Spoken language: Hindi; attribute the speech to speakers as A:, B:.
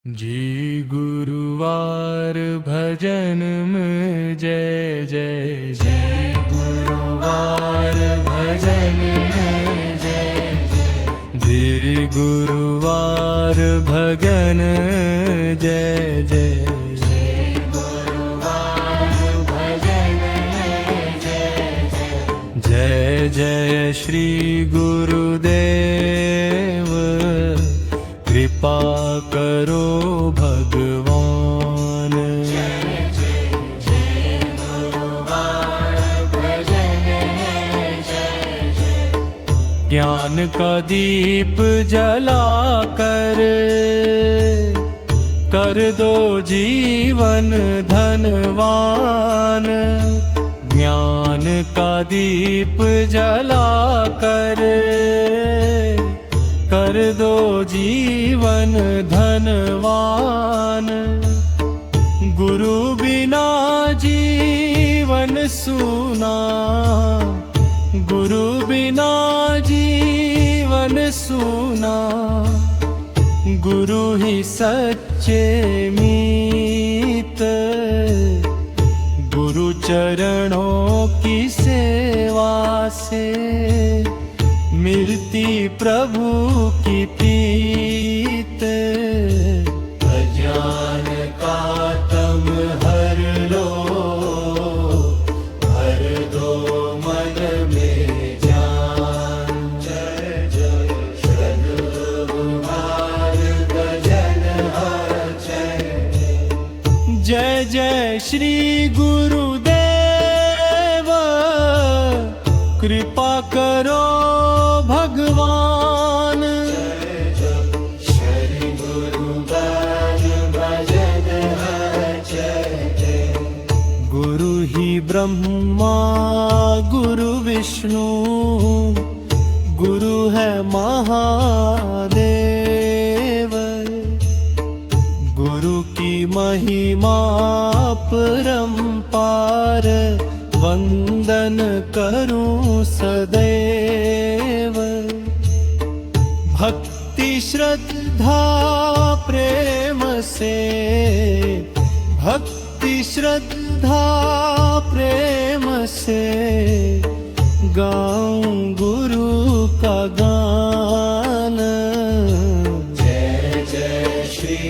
A: जी गुरुवार भजन में जय जय जय गुरुवार भजन में जय जय गुरुवार भजन जय जय जय गुरुवार भजन जय जय जय जय श्री गुरुदेव कृपा करो भगवान। जय जय जय गुरुवार भजन जय जय ज्ञान का दीप जला कर दो जीवन धनवान। ज्ञान का दीप जला कर दो जीवन धनवान। गुरु बिना जीवन सूना, गुरु बिना जीवन सूना। गुरु ही सच्चे मीत, गुरु चरणों की सेवा से मिलती प्रभु की प्रीत। अज्ञान का तम हर लो, भर दो मन में ज्ञान। जय जय सद्गुरुवार भजन जय जय श्री गुरुदेव कृपा करो भगवान। जय जय श्री गुरुवार भजन जय जय। गुरु ही ब्रह्मा गुरु विष्णु, गुरु है महादेव। गुरु की महिमा परंपार, वंदन करूं सदैव। भक्ति श्रद्धा प्रेम से, भक्ति श्रद्धा प्रेम से गाऊं गुरु का गान। जय जय श्री